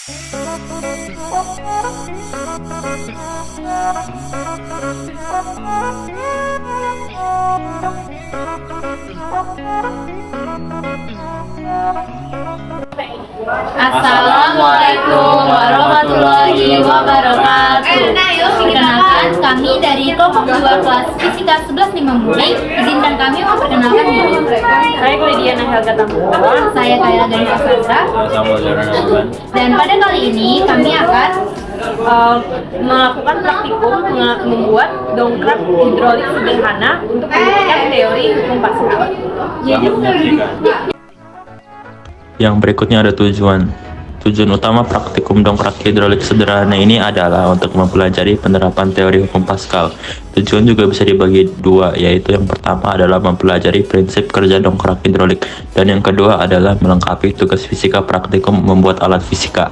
Assalamualaikum warahmatullahi wabarakatuh. Perkenalkan, kami dari kelompok 2 kelas Fisika 11 Limangburi. Izinkan kami memperkenalkan diri. Saya Lydia Helga Tambuhan. Saya Kayla Ganesha Sastra. Dan pada kali ini kami akan melakukan praktikum membuat dongkrak hidrolik sederhana untuk membuktikan teori hukum Pascal. Yang berikutnya ada tujuan. Tujuan utama praktikum dongkrak hidrolik sederhana ini adalah untuk mempelajari penerapan teori hukum Pascal. Tujuan juga bisa dibagi dua, yaitu yang pertama adalah mempelajari prinsip kerja dongkrak hidrolik, dan yang kedua adalah melengkapi tugas fisika praktikum membuat alat fisika.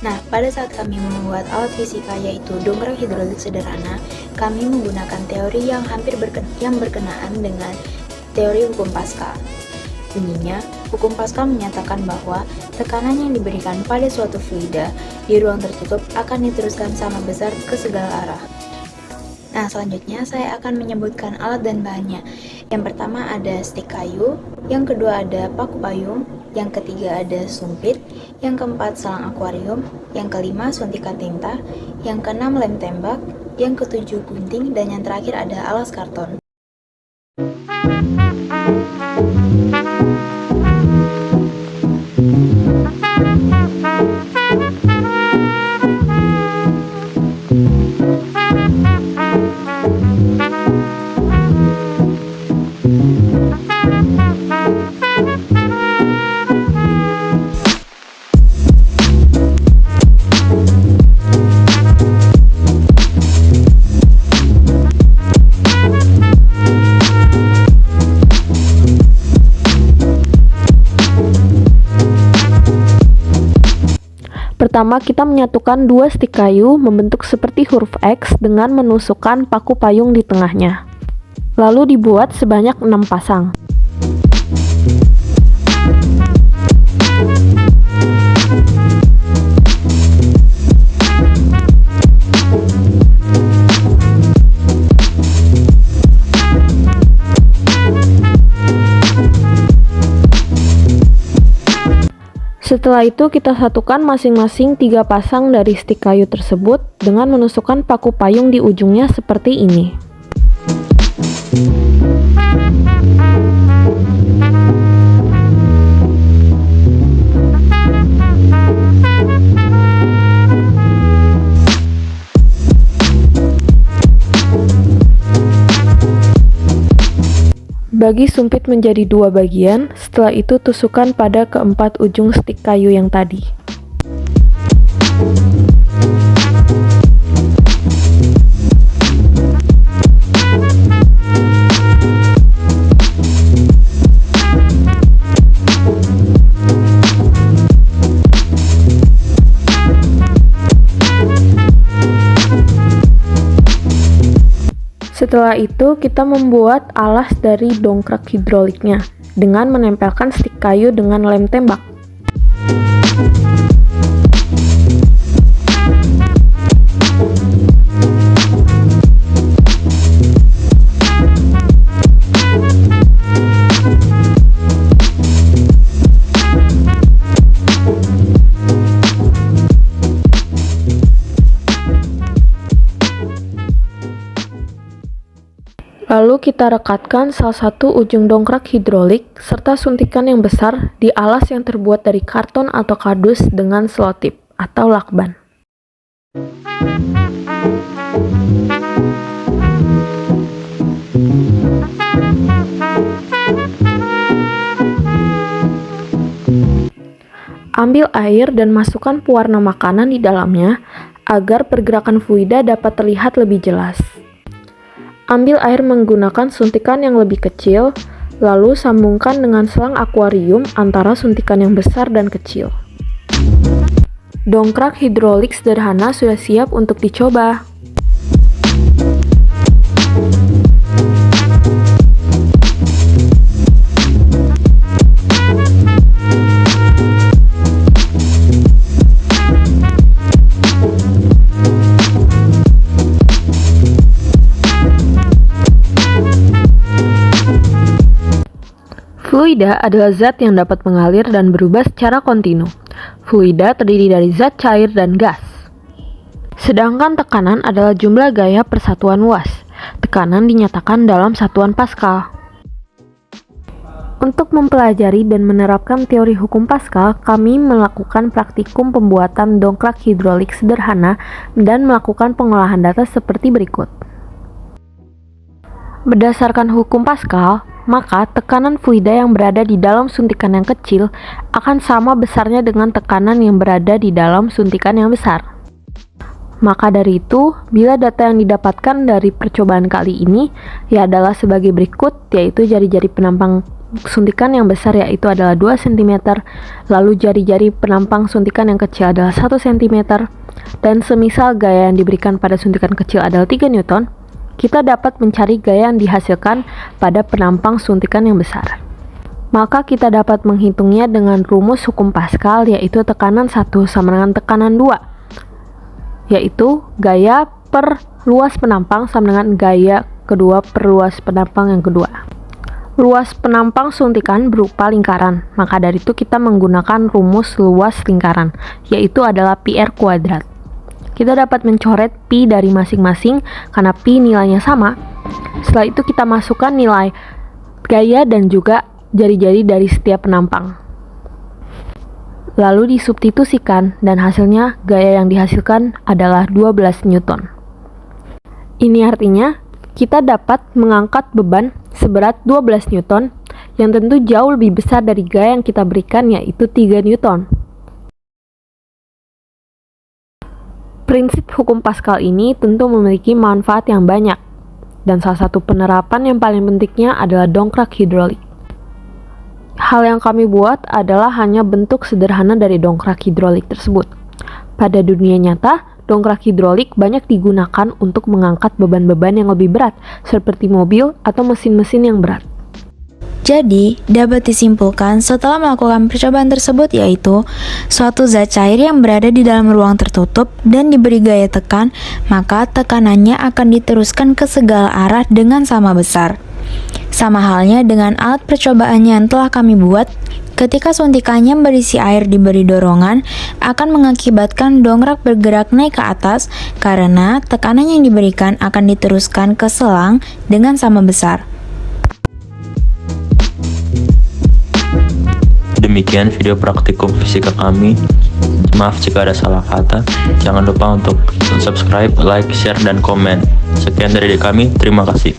Nah, pada saat kami membuat alat fisika yaitu dongkrak hidrolik sederhana, kami menggunakan teori yang hampir berkenaan dengan teori hukum Pascal. Bunyinya, hukum Pascal menyatakan bahwa tekanan yang diberikan pada suatu fluida di ruang tertutup akan diteruskan sama besar ke segala arah. Nah, selanjutnya saya akan menyebutkan alat dan bahannya. Yang pertama ada stik kayu, yang kedua ada paku payung, yang ketiga ada sumpit, yang keempat selang akuarium, yang kelima suntikan tinta, yang keenam lem tembak, yang ketujuh gunting, dan yang terakhir ada alas karton. Pertama, kita menyatukan dua stik kayu membentuk seperti huruf X dengan menusukkan paku payung di tengahnya. Lalu dibuat sebanyak 6 pasang. Setelah itu kita satukan masing-masing 3 pasang dari stik kayu tersebut dengan menusukkan paku payung di ujungnya seperti ini. Bagi sumpit menjadi 2 bagian, setelah itu tusukkan pada keempat ujung stik kayu yang tadi. Setelah itu, kita membuat alas dari dongkrak hidroliknya dengan menempelkan stik kayu dengan lem tembak. Lalu kita rekatkan salah satu ujung dongkrak hidrolik serta suntikan yang besar di alas yang terbuat dari karton atau kardus dengan selotip atau lakban. Ambil air dan masukkan pewarna makanan di dalamnya agar pergerakan fluida dapat terlihat lebih jelas. Ambil air menggunakan suntikan yang lebih kecil, lalu sambungkan dengan selang akuarium antara suntikan yang besar dan kecil. Dongkrak hidrolik sederhana sudah siap untuk dicoba. Fluida adalah zat yang dapat mengalir dan berubah secara kontinu. Fluida terdiri dari zat cair dan gas. Sedangkan tekanan adalah jumlah gaya per satuan luas. Tekanan dinyatakan dalam satuan Pascal. Untuk mempelajari dan menerapkan teori hukum Pascal, kami melakukan praktikum pembuatan dongkrak hidrolik sederhana dan melakukan pengolahan data seperti berikut. Berdasarkan hukum Pascal, maka tekanan fluida yang berada di dalam suntikan yang kecil akan sama besarnya dengan tekanan yang berada di dalam suntikan yang besar. Maka dari itu, bila data yang didapatkan dari percobaan kali ini adalah sebagai berikut, yaitu jari-jari penampang suntikan yang besar yaitu adalah 2 cm, lalu jari-jari penampang suntikan yang kecil adalah 1 cm, dan semisal gaya yang diberikan pada suntikan kecil adalah 3 Newton, kita dapat mencari gaya yang dihasilkan pada penampang suntikan yang besar. Maka kita dapat menghitungnya dengan rumus hukum Pascal, yaitu tekanan 1 sama dengan tekanan 2, yaitu gaya per luas penampang sama dengan gaya kedua per luas penampang yang kedua. Luas penampang suntikan berupa lingkaran, maka dari itu kita menggunakan rumus luas lingkaran, yaitu adalah PR kuadrat. Kita dapat mencoret pi dari masing-masing karena pi nilainya sama. Setelah itu kita masukkan nilai gaya dan juga jari-jari dari setiap penampang. Lalu disubstitusikan dan hasilnya gaya yang dihasilkan adalah 12 Newton. Ini artinya kita dapat mengangkat beban seberat 12 Newton yang tentu jauh lebih besar dari gaya yang kita berikan yaitu 3 Newton. Prinsip hukum Pascal ini tentu memiliki manfaat yang banyak, dan salah satu penerapan yang paling pentingnya adalah dongkrak hidrolik. Hal yang kami buat adalah hanya bentuk sederhana dari dongkrak hidrolik tersebut. Pada dunia nyata, dongkrak hidrolik banyak digunakan untuk mengangkat beban-beban yang lebih berat, seperti mobil atau mesin-mesin yang berat. Jadi, dapat disimpulkan setelah melakukan percobaan tersebut yaitu suatu zat cair yang berada di dalam ruang tertutup dan diberi gaya tekan, maka tekanannya akan diteruskan ke segala arah dengan sama besar. Sama halnya dengan alat percobaan yang telah kami buat, ketika suntikannya berisi air diberi dorongan, akan mengakibatkan dongkrak bergerak naik ke atas karena tekanan yang diberikan akan diteruskan ke selang dengan sama besar. Demikian video praktikum fisika kami. Maaf jika ada salah kata. Jangan lupa untuk subscribe, like, share, dan komen. Sekian dari kami. Terima kasih.